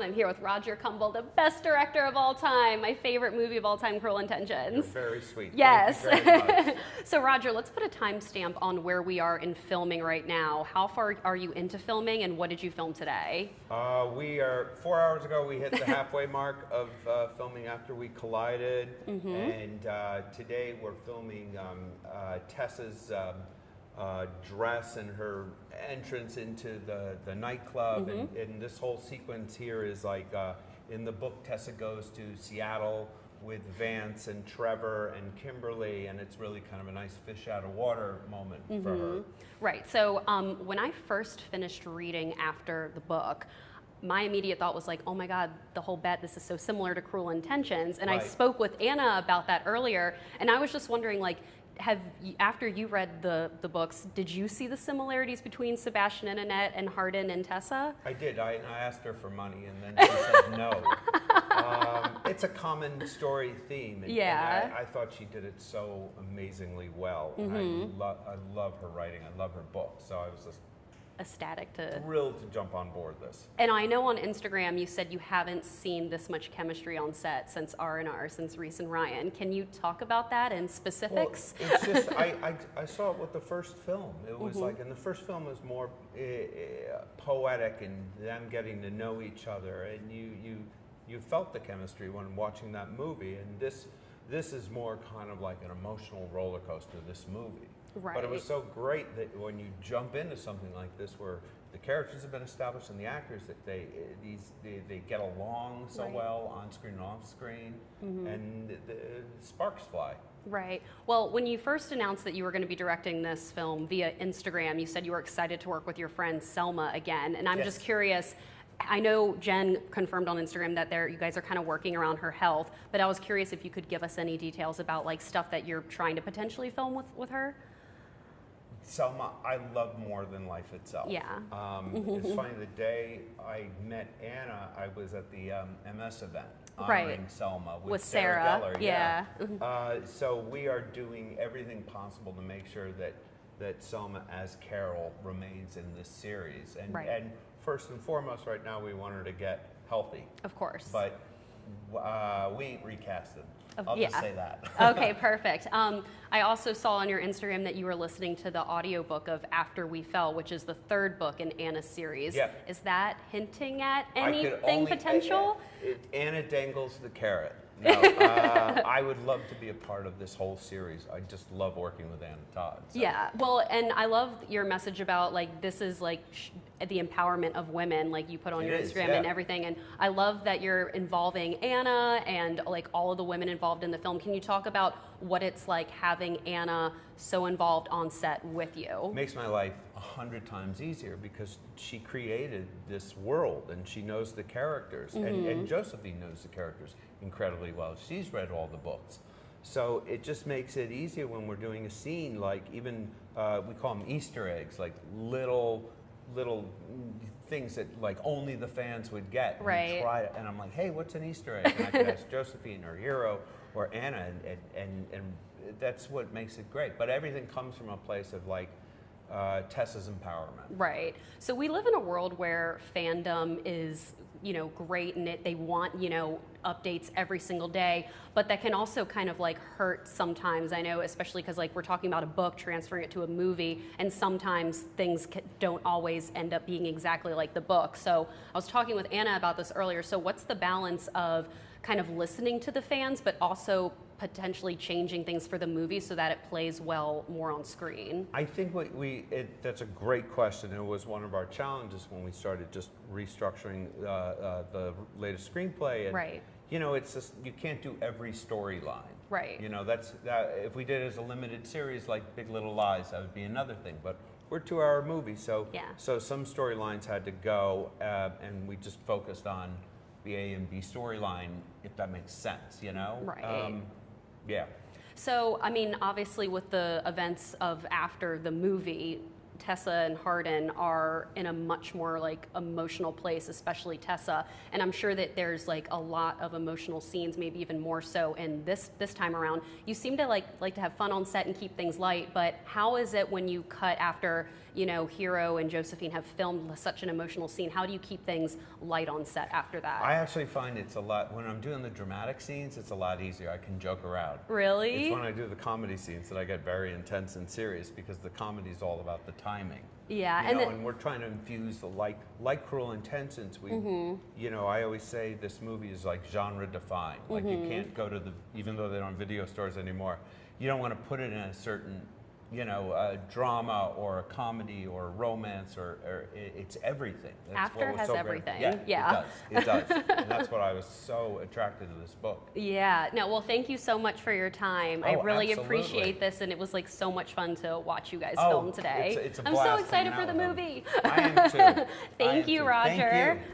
I'm here with Roger Kumble, the best director of all time, my favorite movie of all time, Cruel Intentions. You're very sweet. Yes. Thank you very much. So Roger, let's put a timestamp on where we are in filming right now. How far are you into filming and what did you film today? We are 4 hours ago. We hit the halfway mark of filming After We Collided, and today we're filming Tessa's dress and her entrance into the nightclub, and this whole sequence here is like in the book Tessa goes to Seattle with Vance and Trevor and Kimberly, and it's really kind of a nice fish out of water moment for her. Right, so when I first finished reading After the book, my immediate thought was like, oh my God, the whole bet, this is so similar to Cruel Intentions. And I spoke with Anna about that earlier, and I was just wondering, like, after you read the books, did you see the similarities between Sebastian and Annette and Hardin and Tessa? I did. I asked her for money, and then she said no. It's a common story theme, and I thought she did it so amazingly well. And I love her writing. I love her book. So I was just ecstatic thrilled to jump on board this. And I know on Instagram you said you haven't seen this much chemistry on set since R&R, since Reese and Ryan. Can you talk about that in specifics? Well, it's just I saw it with the first film. It was like, and the first film was more poetic and them getting to know each other, and you felt the chemistry when watching that movie. And this is more kind of like an emotional roller coaster, this movie. Right. But it was so great that when you jump into something like this, where the characters have been established and the actors, that they get along so well on screen and off screen, and the sparks fly. Right. Well, when you first announced that you were going to be directing this film via Instagram, you said you were excited to work with your friend Selma again, and I'm just curious. I know Jen confirmed on Instagram that you guys are kind of working around her health, but I was curious if you could give us any details about like stuff that you're trying to potentially film with her. Selma, I love more than life itself. Yeah. It's funny, the day I met Anna, I was at the MS event honoring Selma with Sarah Gellar. Yeah. So we are doing everything possible to make sure that Selma as Carol remains in this series. And first and foremost, right now, we want her to get healthy. Of course. But we ain't recasted. I'll just say that. Okay, perfect. I also saw on your Instagram that you were listening to the audiobook of After We Fell, which is the third book in Anna's series. Yeah. Is that hinting at anything potential? Anna dangles the carrot. No, I would love to be a part of this whole series. I just love working with Anna Todd. So. Yeah, well, and I love your message about like this is like the empowerment of women, like you put on your Instagram and everything. And I love that you're involving Anna and like all of the women involved in the film. Can you talk about what it's like having Anna so involved on set with you? Makes my life 100 times easier because she created this world and she knows the characters, and Josephine knows the characters incredibly well. She's read all the books. So it just makes it easier when we're doing a scene, like even, we call them Easter eggs, like little things that like only the fans would get. Right. And I'm like, hey, what's an Easter egg? And I could ask Josephine or Hero or Anna, and that's what makes it great. But everything comes from a place of like, Tessa's empowerment. Right. So we live in a world where fandom is, great, and they want, updates every single day, but that can also kind of like hurt sometimes. I know, especially because like we're talking about a book, transferring it to a movie, and sometimes things don't always end up being exactly like the book. So I was talking with Anna about this earlier. So what's the balance of kind of listening to the fans, but also potentially changing things for the movie so that it plays well more on screen? I think that's a great question. It was one of our challenges when we started just restructuring the latest screenplay. And, it's just, you can't do every storyline. Right. If we did it as a limited series like Big Little Lies, that would be another thing. But we're a 2-hour movie, so some storylines had to go, and we just focused on the A and B storyline, if that makes sense, Right. Yeah. So, I mean, obviously with the events of after the movie, Tessa and Hardin are in a much more like emotional place, especially Tessa. And I'm sure that there's like a lot of emotional scenes, maybe even more so in this time around. You seem to like to have fun on set and keep things light, but how is it when you cut after, Hero and Josephine have filmed such an emotional scene. How do you keep things light on set after that? I actually find it's a lot, when I'm doing the dramatic scenes, it's a lot easier. I can joke around. Really? It's when I do the comedy scenes that I get very intense and serious, because the comedy is all about the timing. Yeah, and we're trying to infuse the like, cruel, intense. I always say this movie is like genre defined. Like you can't go to even though they don't have video stores anymore, you don't want to put it in a certain, a drama or a comedy or a romance or it's everything. That's After has everything. Yeah, it does. And that's what I was so attracted to this book. Yeah. No, well, thank you so much for your time. I really absolutely. appreciate this, and it was like so much fun to watch you guys film today. It's a I'm blast so excited hanging for the out with movie. them. I am too. Thank you, Roger. Thank you.